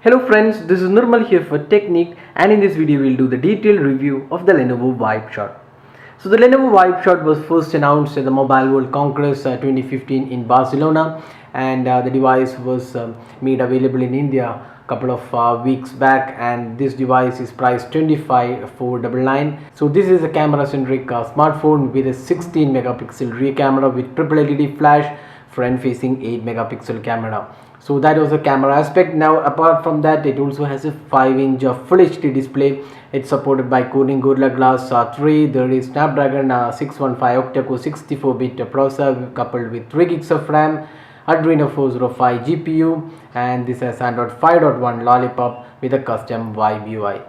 Hello friends, this is Nirmal here for Technique, and in this video we'll do the detailed review of the Lenovo Vibe Shot. So the Lenovo Vibe Shot was first announced at the Mobile World Congress 2015 in Barcelona, and the device was made available in India a couple of weeks back, and this device is priced 25,499. So this is a camera centric smartphone with a 16 megapixel rear camera with triple LED flash, front facing 8 megapixel camera. So that was the camera aspect. Now apart from that, it also has a 5-inch full HD display. It's supported by Corning Gorilla Glass 3. There is Snapdragon 615 Octa-core 64-bit processor coupled with 3 gigs of RAM, Adreno 405 GPU, and this has Android 5.1 Lollipop with a custom Vibe UI.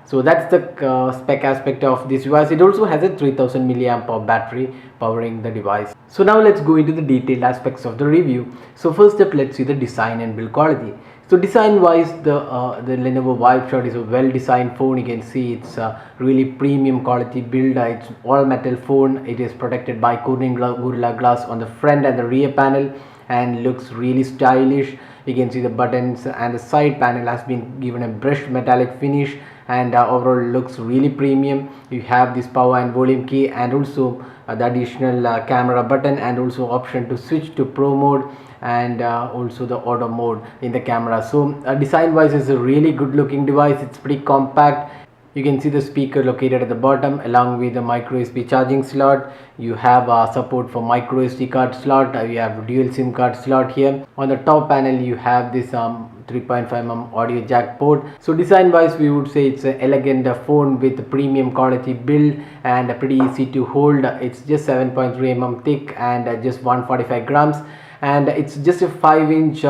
So that's the spec aspect of this device. It also has a 3000 milliamp hour battery powering the device. So now let's go into the detailed aspects of the review. So first up, let's see the design and build quality. So design wise, the Lenovo Vibe Shot is a well designed phone. You can see it's a really premium quality build. It's all metal phone. It is protected by Corning Gorilla Glass on the front and the rear panel, and looks really stylish. You can see the buttons and the side panel has been given a brushed metallic finish, and overall looks really premium. You have this power and volume key, and also the additional camera button, and also option to switch to pro mode, and also the auto mode in the camera. So design wise, is a really good looking device. It's pretty compact. You can see the speaker located at the bottom along with the micro USB charging slot. You have support for micro SD card slot. You have dual SIM card slot here. On the top panel you have this 3.5mm audio jack port. So design wise, we would say it's an elegant phone with a premium quality build and pretty easy to hold. It's just 7.3mm thick and just 145 grams. And it's just a 5-inch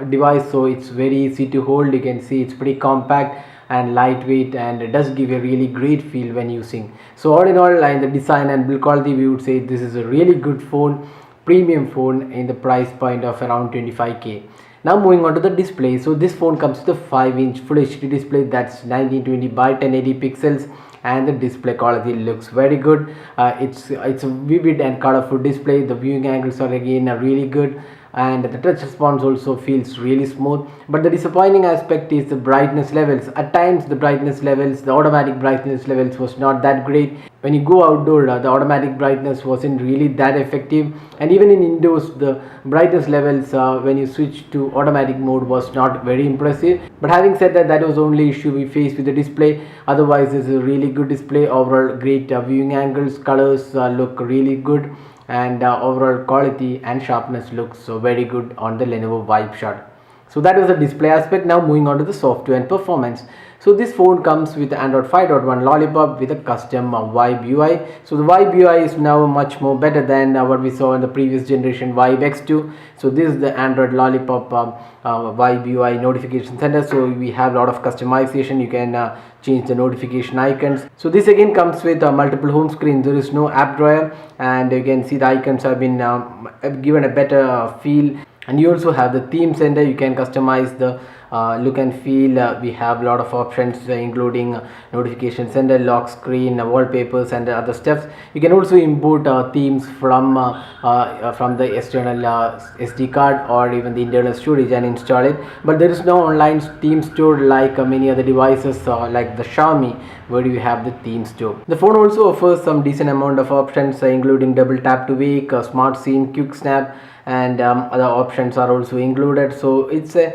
device, so it's very easy to hold. You can see it's pretty compact and lightweight, and it does give a really great feel when using. So all in all, in the design and build quality, we would say this is a really good phone, premium phone in the price point of around 25k. Now moving on to the display. So this phone comes with a 5-inch full HD display that's 1920 by 1080 pixels, and the display quality looks very good. It's a vivid and colorful display. The viewing angles are again really good, and the touch response also feels really smooth. But the disappointing aspect is the brightness levels. At times the brightness levels, the automatic brightness levels was not that great. When you go outdoor, the automatic brightness wasn't really that effective, and even in indoors the brightness levels when you switch to automatic mode was not very impressive. But having said that, that was the only issue we faced with the display. Otherwise, it's a really good display. Overall great viewing angles, colors look really good, and overall quality and sharpness looks very good on the Lenovo Vibe Shot. So that was the display aspect. Now moving on to the software and performance. So this phone comes with Android 5.1 Lollipop with a custom Vibe UI. So the Vibe UI is now much more better than what we saw in the previous generation Vibe X2. So this is the Android Lollipop Vibe UI notification center. So we have a lot of customization. You can change the notification icons. So this again comes with multiple home screens. There is no app drawer, and you can see the icons have been given a better feel. And you also have the theme center. You can customize the look and feel. We have a lot of options including notification center, lock screen, wallpapers, and other stuff. You can also import themes from the external SD card or even the internal storage and install it. But there is no online theme store like many other devices like the Xiaomi, where you have the theme store. The phone also offers some decent amount of options including double tap to wake, smart scene, quick snap, and other options are also included. So it's a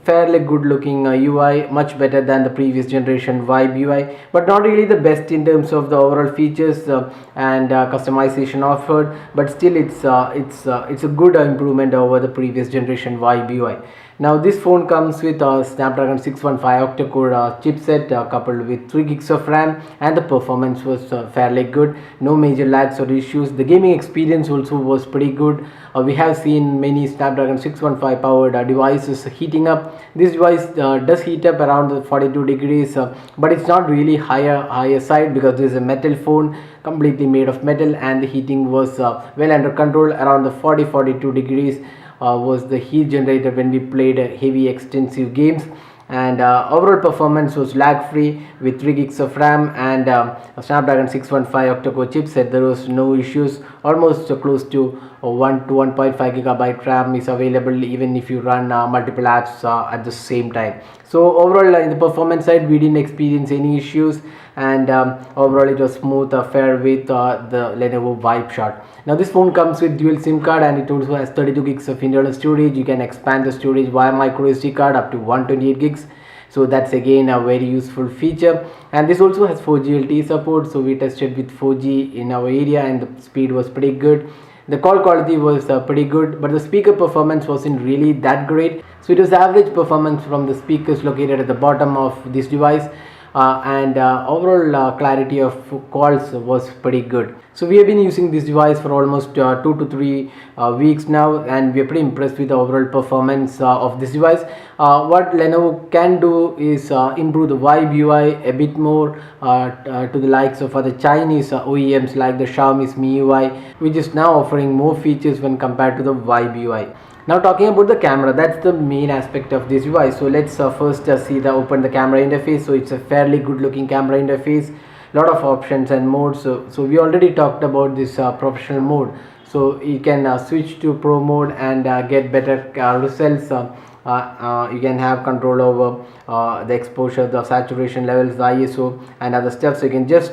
fairly good looking UI, much better than the previous generation Vibe UI, but not really the best in terms of the overall features and customization offered. But still it's a good improvement over the previous generation Vibe UI. Now this phone comes with a Snapdragon 615 octa-core chipset coupled with 3 gigs of RAM, and the performance was fairly good. No major lags or issues. The gaming experience also was pretty good. We have seen many Snapdragon 615 powered devices heating up. This device does heat up around 42 degrees, but it's not really higher side because this is a metal phone, completely made of metal, and the heating was well under control. Around the 42 degrees was the heat generated when we played heavy extensive games. and overall performance was lag free with 3 gigs of RAM and a Snapdragon 615 octa-core chipset. There was no issues, almost close to 1 to 1.5 gigabyte RAM is available even if you run multiple apps at the same time. So overall in the performance side we didn't experience any issues, and overall it was smooth affair with the Lenovo Vibe Shot. Now this phone comes with dual SIM card, and it also has 32 gigs of internal storage. You can expand the storage via micro SD card up to 128 gigs. So that's again a very useful feature, and this also has 4G LTE support. So we tested with 4G in our area and the speed was pretty good. The call quality was pretty good, but the speaker performance wasn't really that great. So it was average performance from the speakers located at the bottom of this device, and overall clarity of calls was pretty good. So we have been using this device for almost 2 to 3 weeks now, and we are pretty impressed with the overall performance of this device. What Lenovo can do is improve the Vibe UI a bit more to the likes of other Chinese OEMs like the Xiaomi's MIUI, which is now offering more features when compared to the Vibe UI. Now talking about the camera, that's the main aspect of this device. So let's first see open the camera interface. So it's a fairly good looking camera interface, lot of options and modes. So we already talked about this professional mode. So you can switch to pro mode and get better results. You can have control over the exposure, the saturation levels, the ISO and other stuff. So you can just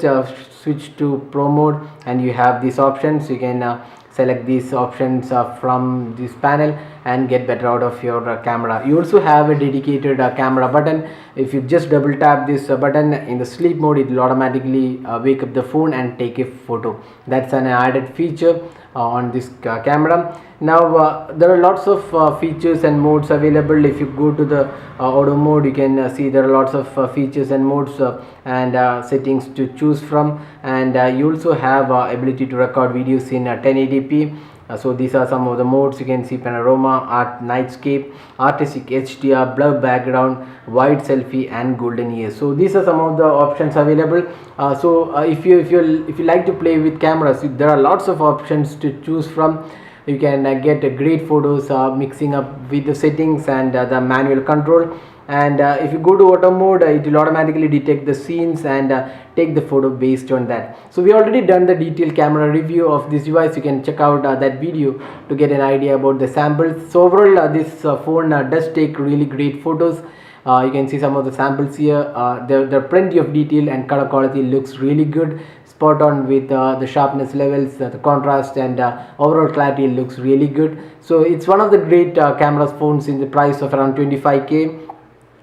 switch to pro mode and you have these options. You can select these options from this panel and get better out of your camera. You also have a dedicated camera button. If you just double tap this button in the sleep mode, it will automatically wake up the phone and take a photo. That's an added feature on this camera. Now there are lots of features and modes available. If you go to the auto mode, you can see there are lots of features and modes and settings to choose from, and you also have ability to record videos in 1080p. So these are some of the modes. You can see panorama, art, nightscape, artistic, HDR, blur background, wide selfie and golden years. So these are some of the options available. If you like to play with cameras, there are lots of options to choose from. You can get great photos mixing up with the settings and the manual control. And if you go to auto mode, it will automatically detect the scenes and take the photo based on that. So we already done the detailed camera review of this device. You can check out that video to get an idea about the samples. So overall this phone does take really great photos. You can see some of the samples here. There are plenty of detail and color quality looks really good, spot on with the sharpness levels, the contrast and overall clarity looks really good. So it's one of the great camera phones in the price of around 25k.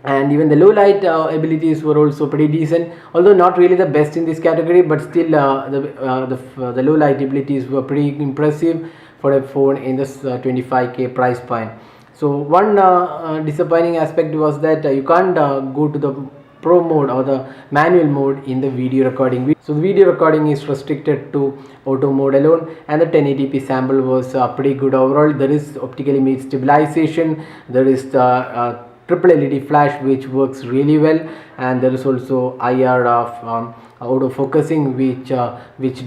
And even the low light abilities were also pretty decent, although not really the best in this category, but still the low light abilities were pretty impressive for a phone in this 25k price point. So one disappointing aspect was that you can't go to the pro mode or the manual mode in the video recording. So the video recording is restricted to auto mode alone, and the 1080p sample was pretty good overall. There is optical image stabilization, there is the triple LED flash which works really well, and there is also IR auto focusing which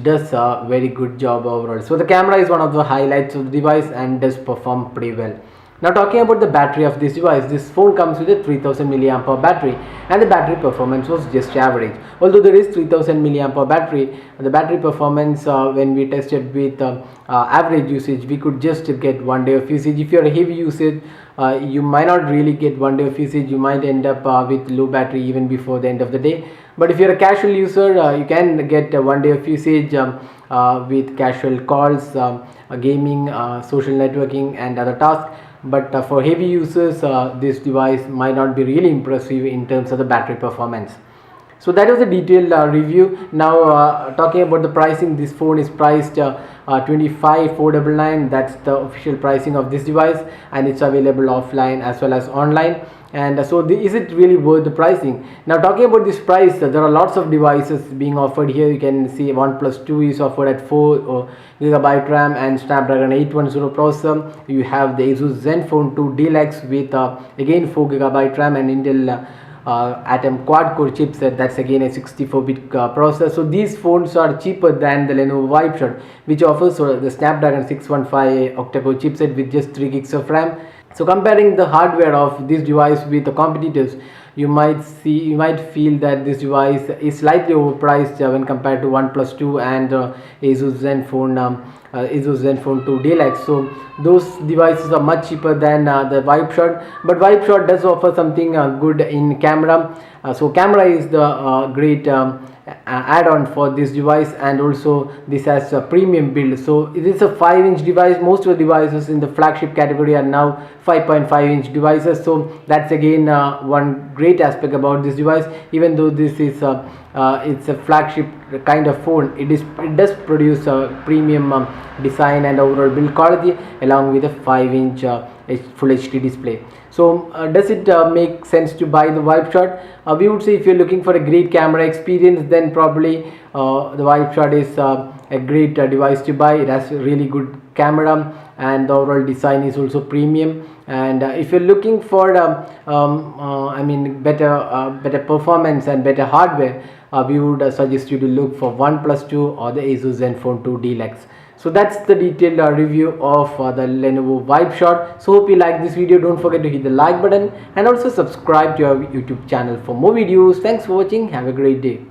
does a very good job overall. So the camera is one of the highlights of the device and does perform pretty well. Now talking about the battery of this device, this phone comes with a 3000 mAh battery, and the battery performance was just average. Although there is 3000 mAh battery, the battery performance when we tested with average usage, we could just get 1 day of usage. If you are a heavy usage, you might not really get 1 day of usage. You might end up with low battery even before the end of the day. But if you're a casual user, you can get 1 day of usage with casual calls, gaming, social networking and other tasks. But for heavy users, this device might not be really impressive in terms of the battery performance. So that was a detailed review. Now talking about the pricing, this phone is priced 25,499. That's the official pricing of this device, and it's available offline as well as online. And so is it really worth the pricing? Now talking about this price, there are lots of devices being offered here. You can see OnePlus 2 is offered at 4GB RAM and Snapdragon 810 processor. You have the Asus Zenfone 2 Deluxe with again 4GB RAM and Intel Atom quad-core chipset. That's again a 64-bit processor. So these phones are cheaper than the Lenovo Vibe Shot, which offers the Snapdragon 615 octa-core chipset with just 3 gigs of RAM. So comparing the hardware of this device with the competitors, you might feel that this device is slightly overpriced when compared to OnePlus 2 and Asus Zenfone 2 Deluxe. So those devices are much cheaper than the Vibe Shot, but Vibe Shot does offer something good in camera. So camera is the great add-on for this device, and also this has a premium build. So it is a 5-inch device. Most of the devices in the flagship category are now 5.5-inch devices. So that's again one great aspect about this device. Even though this is it's a flagship kind of phone, it does produce a premium design and overall build quality along with a 5-inch full HD display. So does it make sense to buy the Vibe Shot? We would say if you're looking for a great camera experience, then probably the Vibe Shot is a great device to buy. It has a really good camera and the overall design is also premium. And if you're looking for better performance and better hardware, we would suggest you to look for OnePlus 2 or the Asus Zenfone 2 Deluxe. So that's the detailed review of the Lenovo Vibe Shot. So hope you like this video. Don't forget to hit the like button and also subscribe to our YouTube channel for more videos. Thanks for watching. Have a great day.